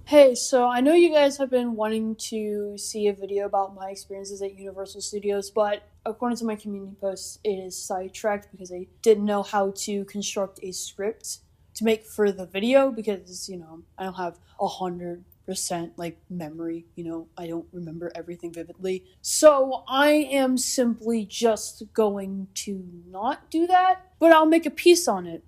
Hey, so I know you guys have been wanting to see a video about my experiences at Universal Studios, but according to my community post, it is sidetracked because I didn't know how to construct a script to make for the video because, I don't have 100% memory, I don't remember everything vividly. So I am simply just going to not do that, but I'll make a piece on it,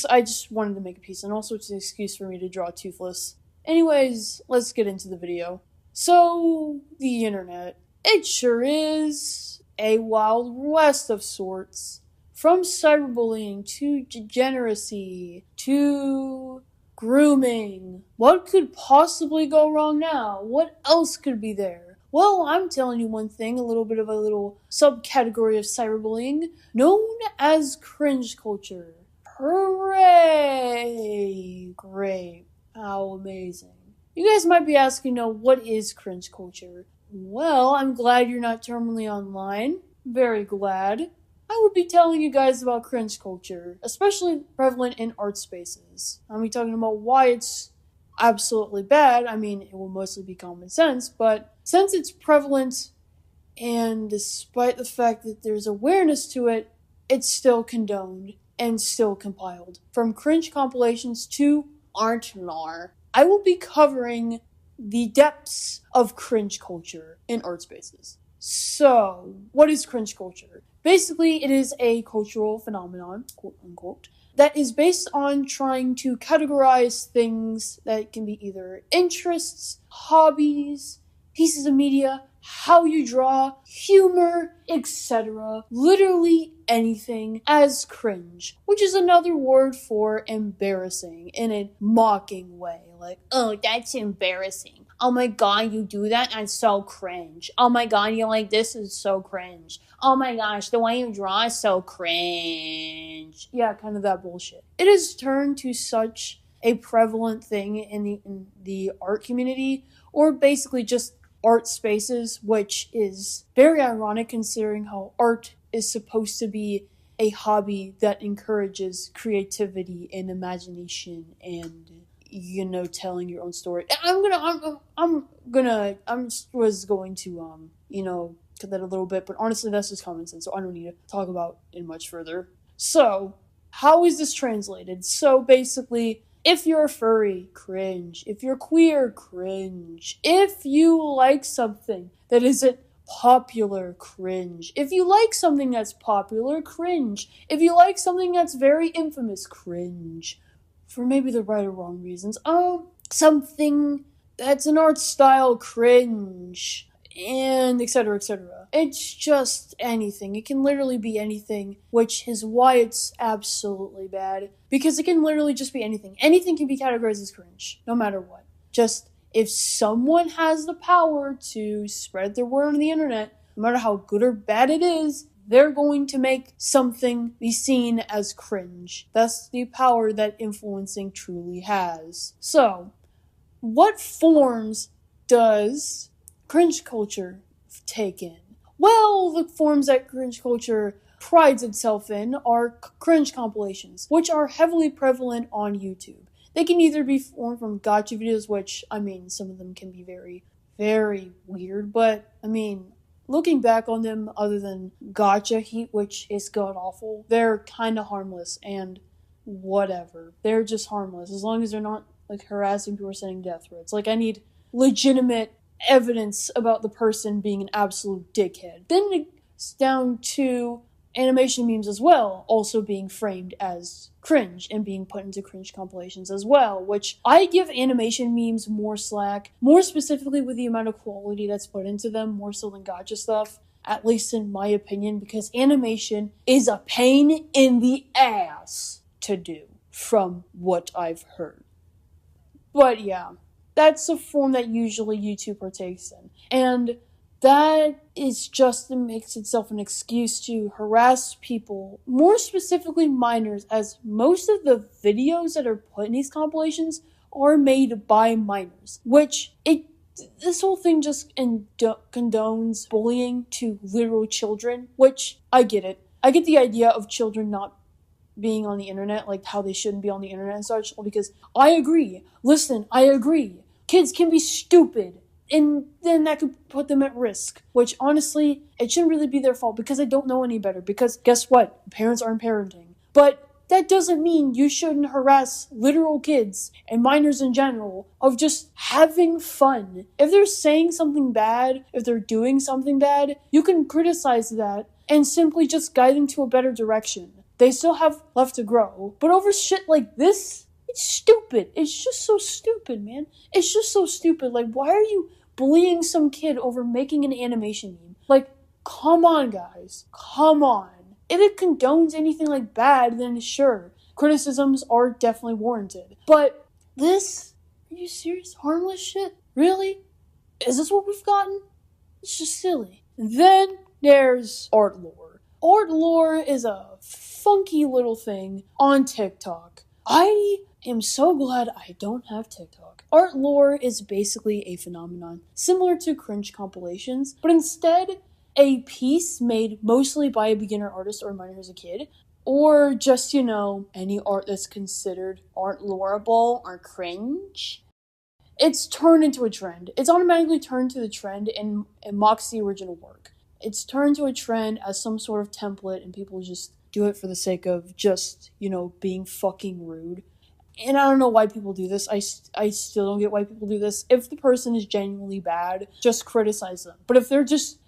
I just wanted to make a piece, and also it's an excuse for me to draw Toothless. Anyways, let's get into the video. So, the internet. It sure is a wild west of sorts. From cyberbullying to degeneracy to grooming. What could possibly go wrong now? What else could be there? Well, I'm telling you one thing, a little bit of a little subcategory of cyberbullying known as cringe culture. Hooray! Great. How amazing. You guys might be asking, what is cringe culture? Well, I'm glad you're not terminally online. Very glad. I would be telling you guys about cringe culture, especially prevalent in art spaces. I'll be talking about why it's absolutely bad. I mean, it will mostly be common sense, but since it's prevalent, and despite the fact that there's awareness to it, it's still condoned and still compiled. From cringe compilations to Artnar, I will be covering the depths of cringe culture in art spaces. So, what is cringe culture? Basically, it is a cultural phenomenon, quote unquote, that is based on trying to categorize things that can be either interests, hobbies, pieces of media, how you draw, humor, etc. Literally anything as cringe, which is another word for embarrassing in a mocking way. Like, oh, that's embarrassing. Oh my god, you do that? That's so cringe. Oh my god, you're like, this is so cringe. Oh my gosh, the way you draw is so cringe. Yeah, kind of that bullshit. It has turned to such a prevalent thing in the art community, or basically just art spaces, which is very ironic considering how art is supposed to be a hobby that encourages creativity and imagination and, telling your own story. I was going to, cut that a little bit, but honestly, that's just common sense, so I don't need to talk about it much further. So, how is this translated? So, basically, if you're a furry, cringe. If you're queer, cringe. If you like something that isn't popular, cringe. If you like something that's popular, cringe. If you like something that's very infamous, cringe. For maybe the right or wrong reasons. Something that's an art style, cringe. And etc., etc. It's just anything. It can literally be anything, which is why it's absolutely bad. Because it can literally just be anything. Anything can be categorized as cringe, no matter what. Just, if someone has the power to spread their word on the internet, no matter how good or bad it is, they're going to make something be seen as cringe. That's the power that influencing truly has. So, what forms does cringe culture take in? Well, the forms that cringe culture prides itself in are cringe compilations, which are heavily prevalent on YouTube. They can either be formed from gotcha videos, which, some of them can be very, very weird, but, looking back on them, other than gotcha heat, which is god-awful, they're kinda harmless, and whatever. They're just harmless, as long as they're not, harassing people or sending death threats. I need legitimate evidence about the person being an absolute dickhead. Then it's down to animation memes as well, also being framed as cringe and being put into cringe compilations as well, which I give animation memes more slack, more specifically with the amount of quality that's put into them, more so than gotcha stuff, at least in my opinion, because animation is a pain in the ass to do, from what I've heard. But yeah, that's a form that usually YouTube partakes in. And that is just makes itself an excuse to harass people, more specifically minors, as most of the videos that are put in these compilations are made by minors. This whole thing just condones bullying to literal children, which I get it. I get the idea of children not being on the internet, like how they shouldn't be on the internet and such, because I agree. Listen, I agree. Kids can be stupid, and then that could put them at risk, which honestly, it shouldn't really be their fault because they don't know any better, because guess what? Parents aren't parenting. But that doesn't mean you shouldn't harass literal kids and minors in general of just having fun. If they're saying something bad, if they're doing something bad, you can criticize that and simply just guide them to a better direction. They still have left to grow. But over shit like this, it's stupid. It's just so stupid, man. It's just so stupid. Like, why are you bullying some kid over making an animation meme? Like, come on, guys. Come on. If it condones anything like bad, then sure, criticisms are definitely warranted. But this, are you serious? Harmless shit? Really? Is this what we've gotten? It's just silly. Then there's art lore. Art lore is a funky little thing on TikTok. I am so glad I don't have TikTok. Art lore is basically a phenomenon similar to cringe compilations, but instead a piece made mostly by a beginner artist or a minor who's a kid, or just, any art that's considered art loreable or cringe. It's turned into a trend. It's automatically turned to the trend and mocks the original work. It's turned to a trend as some sort of template, and people just do it for the sake of just, being fucking rude. And I don't know why people do this. I still don't get why people do this. If the person is genuinely bad, just criticize them. But if they're just,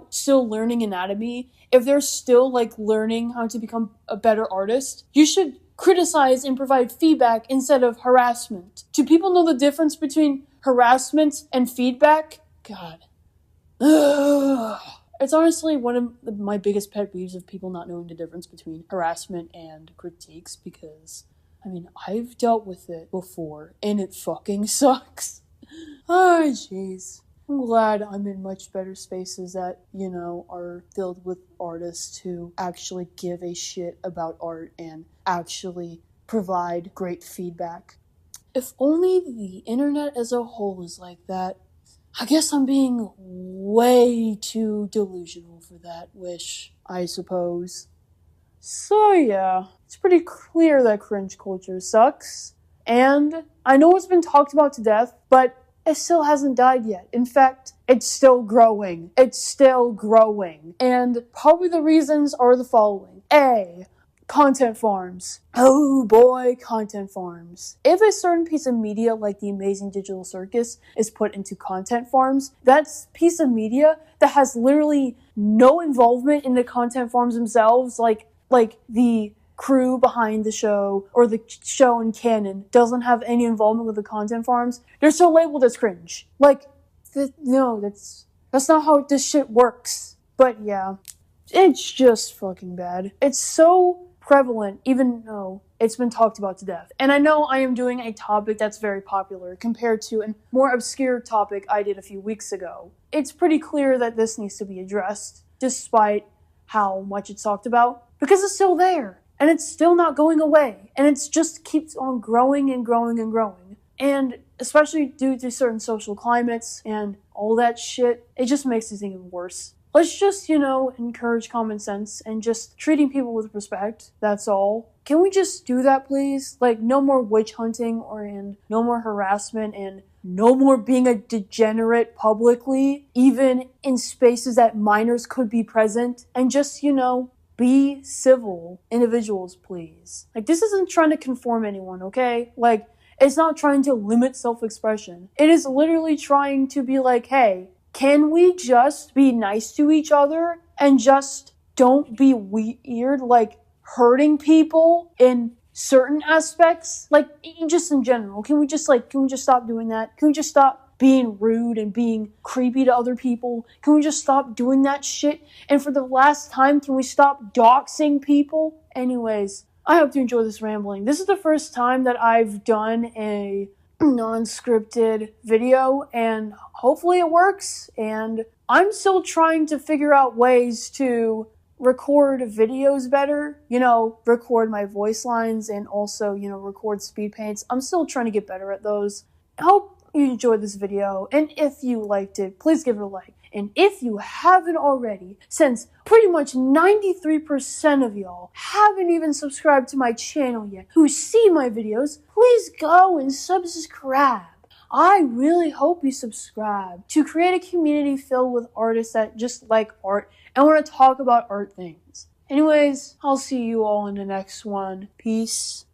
still learning anatomy, if they're still, learning how to become a better artist, you should criticize and provide feedback instead of harassment. Do people know the difference between harassment and feedback? God. Ugh. It's honestly one of my biggest pet peeves of people not knowing the difference between harassment and critiques, because I've dealt with it before, and it fucking sucks. Oh, jeez. I'm glad I'm in much better spaces that, are filled with artists who actually give a shit about art and actually provide great feedback. If only the internet as a whole is like that. I guess I'm being way too delusional for that wish, I suppose. So yeah, it's pretty clear that cringe culture sucks. And I know it's been talked about to death, but it still hasn't died yet. In fact, it's still growing. It's still growing. And probably the reasons are the following. A, content farms. Oh boy, content farms. If a certain piece of media like the Amazing Digital Circus is put into content farms, that's piece of media that has literally no involvement in the content farms themselves, like the crew behind the show or the show in canon doesn't have any involvement with the content farms, they're still labeled as cringe. No, that's not how this shit works. But yeah, it's just fucking bad. It's so prevalent, even though it's been talked about to death. And I know I am doing a topic that's very popular compared to a more obscure topic I did a few weeks ago. It's pretty clear that this needs to be addressed, despite how much it's talked about, because it's still there. And it's still not going away. And it just keeps on growing and growing and growing. And especially due to certain social climates and all that shit, it just makes these things worse. Let's just, encourage common sense and just treating people with respect. That's all. Can we just do that, please? No more witch hunting and no more harassment and no more being a degenerate publicly, even in spaces that minors could be present. And just, be civil individuals, please. This isn't trying to conform anyone, okay? It's not trying to limit self-expression. It is literally trying to be hey, can we just be nice to each other and just don't be weird, hurting people in certain aspects? Just in general. Can we just stop doing that? Can we just stop being rude and being creepy to other people? Can we just stop doing that shit? And for the last time, can we stop doxing people? Anyways, I hope you enjoy this rambling. This is the first time that I've done a non-scripted video, and hopefully it works. And I'm still trying to figure out ways to record videos better, record my voice lines and also, record speed paints. I'm still trying to get better at those. I hope you enjoyed this video, and if you liked it, please give it a like. And if you haven't already, since pretty much 93% of y'all haven't even subscribed to my channel yet, who see my videos, please go and subscribe. I really hope you subscribe to create a community filled with artists that just like art and want to talk about art things. Anyways, I'll see you all in the next one. Peace.